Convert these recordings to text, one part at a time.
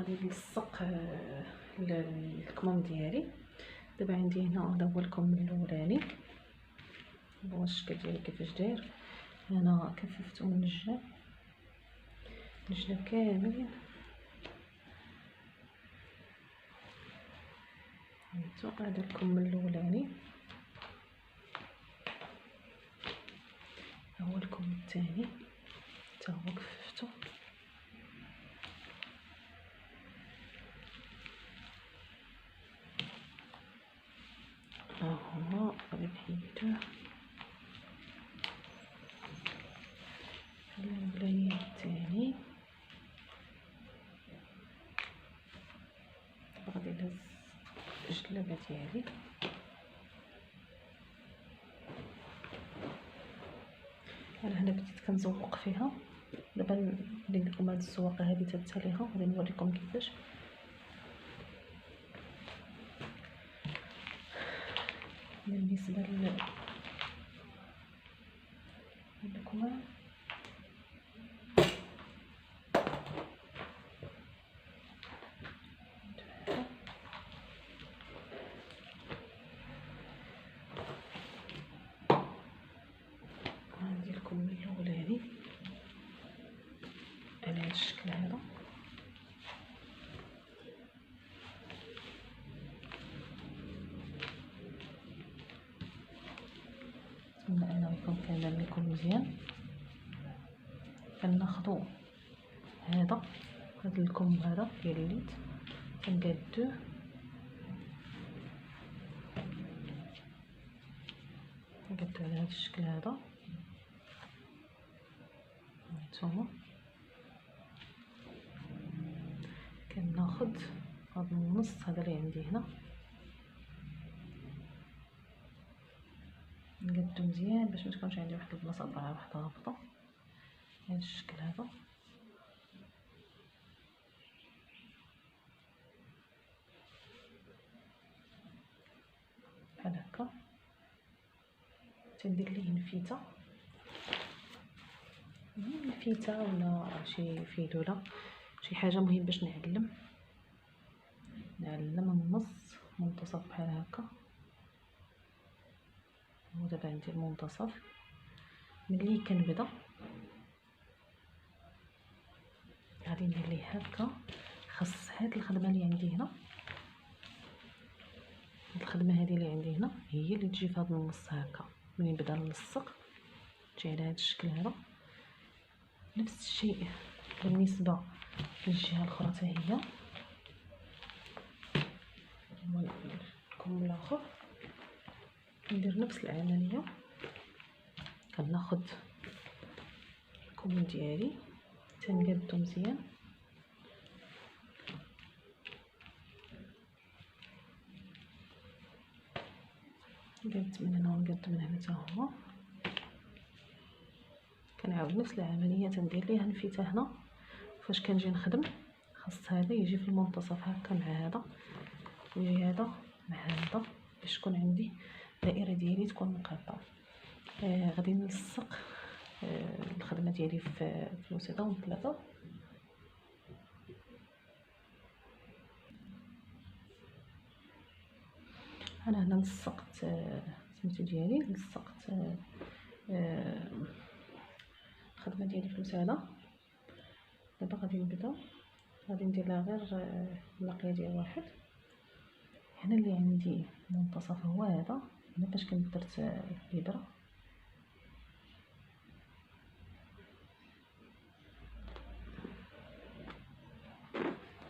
غادي نلصق الكمام ديالي. دابا عندي هنا هذا هو الكم الاولاني، هو الشكل ديالو كيفاش داير. انا كففتو من الجناب كاملين، هذا الكم الاولاني. هو الكم الثاني حتى هو كففتو. ها هو غادي نحيدوه الاولاني الثاني. غادي نهز الجلابه ديالي، انا هنا بديت كنزوق فيها. دابا ندير لكم هاد الزواقه هذه تتاليها، غادي نوريكم كيفاش. بالنسبه للكمام عندي الكم الاولاني على هذا الشكل هذا. نتمنى انه كان لكم مزيان. كناخذوا هذا الكم هذا ديال اليد كنقادوه على هذا الشكل هذا. هانتوما كناخذ هذا النص هذا اللي عندي هنا، نقادو مزيان باش ما تكونش عندي واحد البلاصه طالعه واحده هابطه. هذا الشكل هذا بحال هكا. تندير ليه نفيته ولا شي فيدوله، شي حاجه مهم باش نعلم النص منتصف بحال هكا. ودابا عندي المنتصف. ملي كنبدا غادي ندير ليه هكا. خاص هاد الخدمه اللي عندي هنا، الخدمه هذه اللي عندي هنا هي اللي تجي في هذا النص هكا. ملي نبدا نلصق تجي على هذا الشكل هذا. نفس الشيء بالنسبه للجهه الاخرى حتى هي. الكم الاخر ندير نفس العمليه. كناخذ الكم ديالي تنقادو مزيان، نقاد من هنا ونقاد من هنا حتى هو. كنعاود نفس العمليه، تندير ليها نفيته هنا. فاش كنجي نخدم خاص هذا يجي في المنتصف هكا مع هذا، ويجي هذا مع هذا باش تكون عندي الدائره ديالي تكون مقاطعه. غادي نلصق الخدمه ديالي في الوسيطه ونثلاثه. انا هنا لصقت سميتو ديالي، لصقت الخدمه ديالي في الوساده. دابا غادي نبدا، غادي ندير لها غير اللاقيه ديال واحد. هنا اللي عندي منتصف هو هذا. هنا فاش كنت درت الابره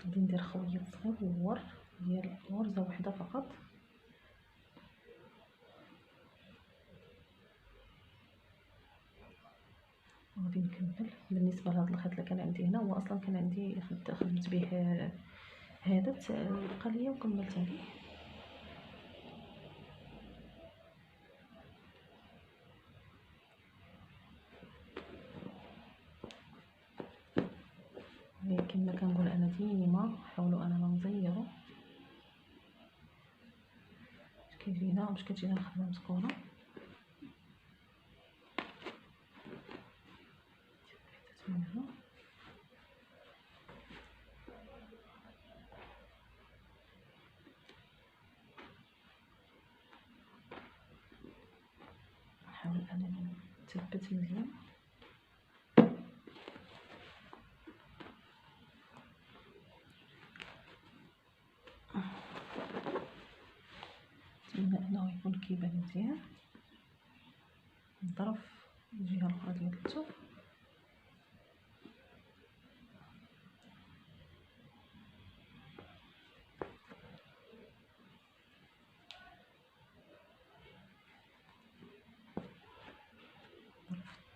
غادي ندير خويط صغير ديال غرزه واحده فقط. غادي نكمل. بالنسبه لهذا الخيط اللي كان عندي هنا، هو اصلا كان عندي خدمت به هذا بقى ليا وكملت عليه. كما كنقول انا ديما حاولوا اننا نزيروا باش كيجينا باش كتجينا الخدمه مزكونه. من هنا تثبت مزيان. نتمنى انه يكون كيبان مزيان. نظرف الجهه الاخرى ديال الثوب.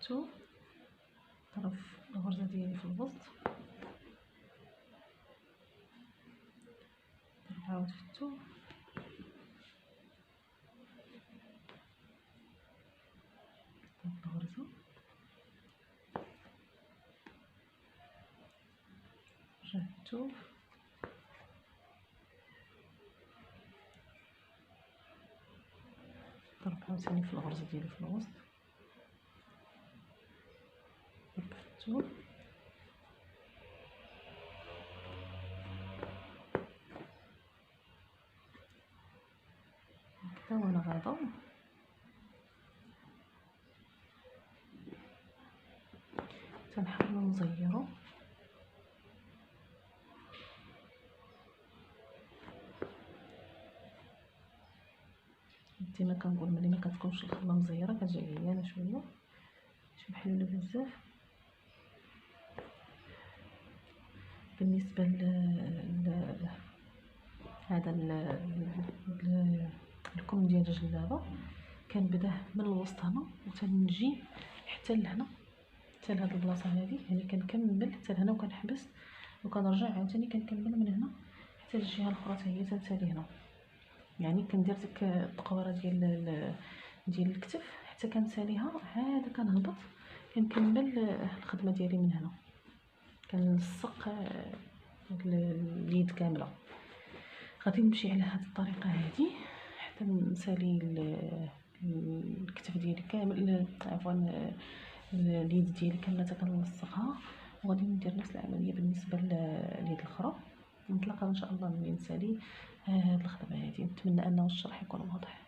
الثوب طرف الغرزه ديالي في الوسط، نعاود في الثوب، الغرزه رجع الثوب، ضرب عاوتاني في الغرزه ديالي في الوسط، ضرب في الثوب، هكذا. وانا غادا تنحاولو نزيرو ديما كنقول ملي ما كتكونش الخله مزيره كتجي عيانه شويه، ماشي محلوله بزاف. بالنسبه هذا الكم ديال الجلابه كنبداه من الوسط هنا وتنجي حتى لهنا، حتى لهاد البلاصه هذه، يعني كنكمل حتى لهنا وكنحبس وكنرجع عاوتاني كنكمل من هنا حتى الجهه الاخرى حتى هي تنسالي هنا. يعني كندير ديك الدقوره ديال الكتف حتى كنساليها، عاد كنهبط كنكمل الخدمه ديالي من هنا، كنلصق اليد كامله. غادي نمشي على هذه الطريقه هذه حتى نسالي الكتف ديالي كامل، عفوا اليد ديالي كامله كنلصقها. وغادي ندير نفس العمليه بالنسبه لليد الاخرى. نتلاقاو ان شاء الله ملي نسالي هاد الخدمه هذه. نتمنى انه الشرح يكون واضح.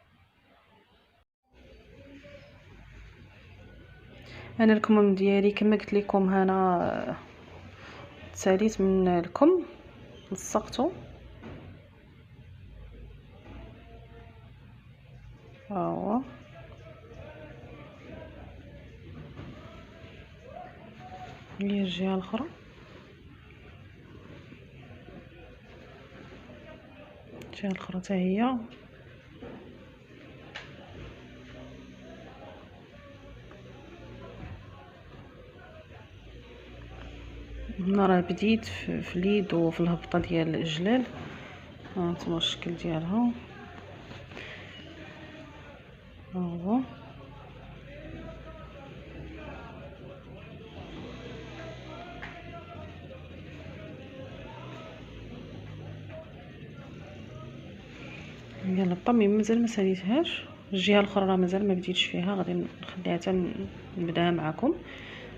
انا الكمام ديالي كما قلت لكم هنا تساليت من الكم، لصقته ها هو، هي الجهه الاخرى، الجهه الاخرى حتى هي. هنا راه بديت في اليد وفي الهبطه ديال الجلال، ها انتما الشكل ديالها ها هو. هي الهبطه مازال ما ساليتهاش، الجهه الاخرى راه مازال ما بديتش فيها، غادي نخليها حتى نبداها معكم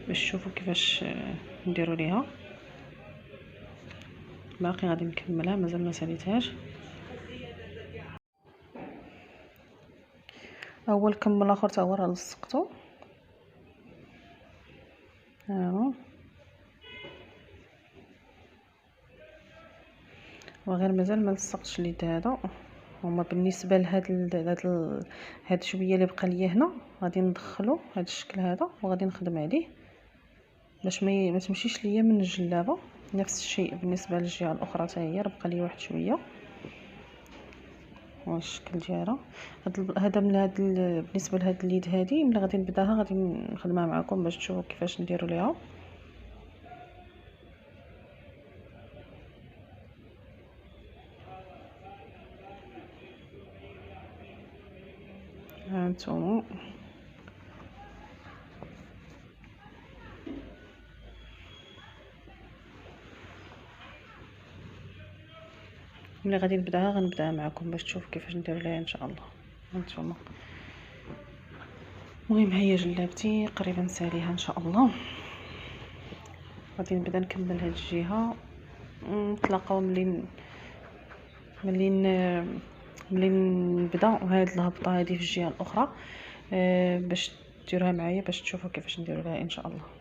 باش تشوفوا كيفاش نديروا ليها. باقي غادي نكملها، مازال ما ساليتهاش. اول كم الاخر تا هو راه لصقته، ها هو، وغير مازال ما لصقتش اليد هذا. هما بالنسبه هاد شويه اللي بقى ليا هنا غادي ندخلو هاد الشكل هذا وغادي نخدم عليه باش ما تمشيش ليا من الجلابه. نفس الشيء بالنسبه للجهه الاخرى حتى هي راه بقى ليا واحد شويه، والشكل ديالها هذا من هاد بالنسبه لهاد اليد هذه ملي غادي نبداها غادي نخدمها معكم باش تشوفوا كيفاش نديروا ليها. ها انتم ملي غادي نبداها غنبداها معكم باش تشوفوا كيفاش ندير ليها ان شاء الله. هانتوما المهم هي جلابتي قريبا ساليها ان شاء الله. غادي نبدا نكمل هاد الجهه، نتلاقاو ملي نبدا هاد الهبطه هذه في الجهه الاخرى باش ديروها معايا باش تشوفوا كيفاش نديروا لها ان شاء الله.